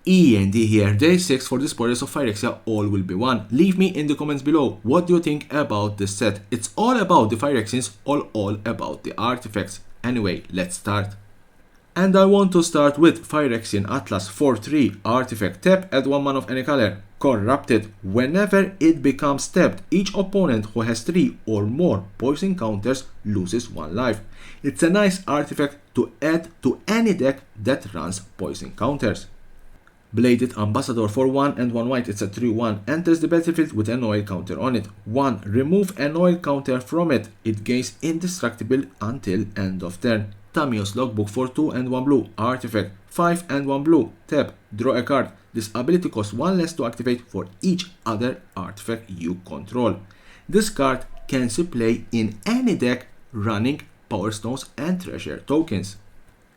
E.N.D here, day 6 for the spoilers of Phyrexia, all will be one. Leave me in the comments below what do you think about this set. It's all about the Phyrexians, all about the artifacts. Anyway, let's start. And I want to start with Phyrexian Atlas 4-3 artifact. Tap, add 1 mana of any color. Corrupted. Whenever it becomes tapped, each opponent who has 3 or more poison counters loses 1 life. It's a nice artifact to add to any deck that runs poison counters. Bladed Ambassador for 1 and 1 white, it's a 3-1, enters the battlefield with an oil counter on it. 1. Remove an oil counter from it. It gains indestructible until end of turn. Tamiyo's Logbook for 2 and 1 blue, artifact. 5 and 1 blue, tap, draw a card. This ability costs 1 less to activate for each other artifact you control. This card can play in any deck running Power Stones and Treasure tokens.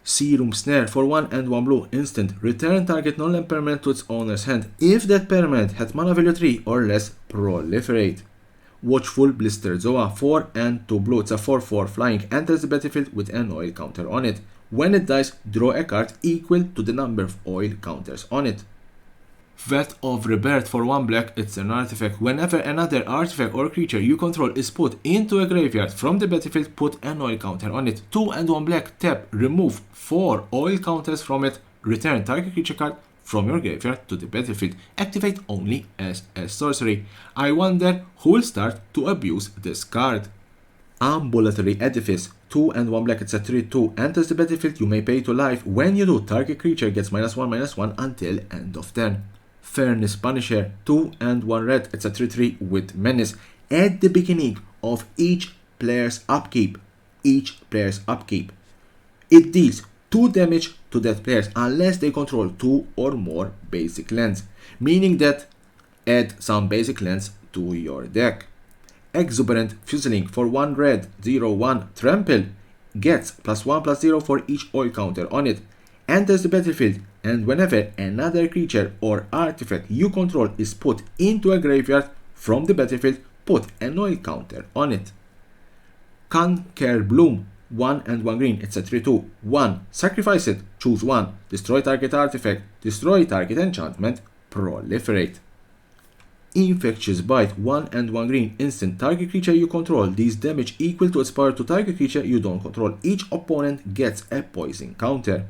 Serum Snare for 1 and 1 blue, instant, return target non-land permanent to its owner's hand. If that permanent had mana value 3 or less, proliferate. Watchful Blistered Zoa 4 and 2 blue, it's a 4-4 flying, enters the battlefield with an oil counter on it. When it dies, draw a card equal to the number of oil counters on it. Vat of Rebirth for 1 black, it's an artifact. Whenever another artifact or creature you control is put into a graveyard from the battlefield, put an oil counter on it. 2 and 1 black, tap, remove 4 oil counters from it, return target creature card from your graveyard to the battlefield. Activate only as a sorcery. I wonder who will start to abuse this card. Ambulatory Edifice, 2 and 1 black, it's a 3-2, enters the battlefield, you may pay to life. When you do, target creature gets -1/-1 until end of turn. Furnace Punisher, 2 and 1 red, it's a 3-3 with menace. At the beginning of each player's upkeep, it deals 2 damage to that player unless they control 2 or more basic lands, meaning that add some basic lands to your deck. Exuberant Fuseling for 1 red, 0-1, trample, gets +1/+0 for each oil counter on it, enters the battlefield, and whenever another creature or artifact you control is put into a graveyard from the battlefield, put an oil counter on it. Conquer Bloom, 1 and 1 green, it's a 3-2, 1, sacrifice it, choose 1, destroy target artifact, destroy target enchantment, proliferate. Infectious Bite, 1 and 1 green, instant, target creature you control deals damage equal to its power to target creature you don't control. Each opponent gets a poison counter.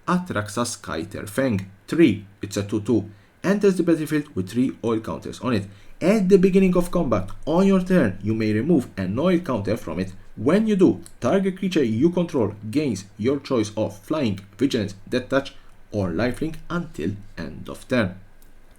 Atraxas Kiter Fang, 3, it's a 2-2, enters the battlefield with 3 oil counters on it. At the beginning of combat, on your turn, you may remove an oil counter from it. When you do, target creature you control gains your choice of Flying, Vigilance, Death Touch, or Lifelink until end of turn.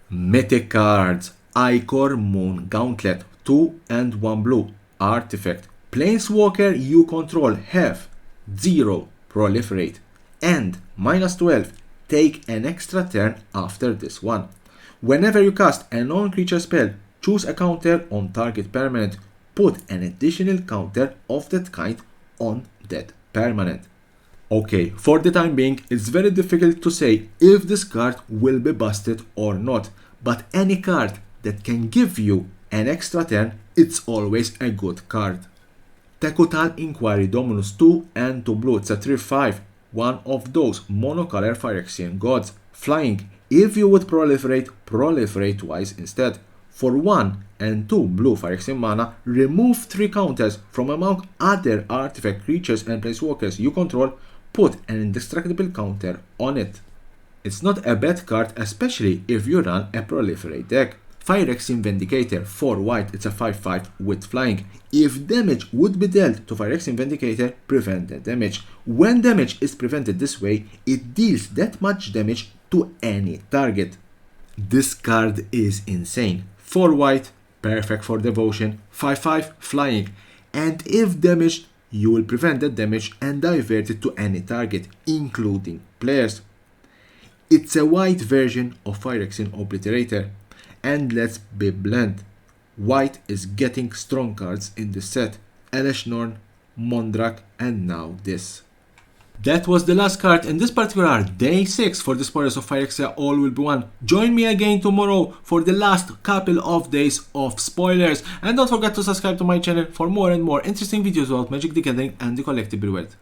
Mythic cards, Icor Moon Gauntlet, 2 and 1 blue, artifact. Planeswalker you control have 0, proliferate, and -12, take an extra turn after this one. Whenever you cast a non-creature spell, choose a counter on target permanent, put an additional counter of that kind on that permanent. Okay, for the time being, it's very difficult to say if this card will be busted or not, but any card that can give you an extra turn, it's always a good card. Tekutal Inquiry Dominus, 2 and 2 blue, it's a 3-5, one of those monocolor Phyrexian gods. Flying, if you would proliferate twice instead. For 1 and 2 blue Phyrexian mana, remove 3 counters from among other artifact creatures and planeswalkers you control, put an indestructible counter on it. It's not a bad card, especially if you run a proliferate deck. Phyrexian Vindicator, 4 white, it's a 5-5 with flying. If damage would be dealt to Phyrexian Vindicator, prevent the damage. When damage is prevented this way, it deals that much damage to any target. This card is insane. 4 white, perfect for devotion, 5-5 flying, and if damaged, you will prevent that damage and divert it to any target, including players. It's a white version of Phyrexian Obliterator. And let's be blunt, white is getting strong cards in this set. Elesh Norn, Mondrak, and now this. That was the last card in this particular day 6 for the spoilers of Phyrexia, all will be one. Join me again tomorrow for the last couple of days of spoilers. And don't forget to subscribe to my channel for more and more interesting videos about Magic the Gathering and the collectible world.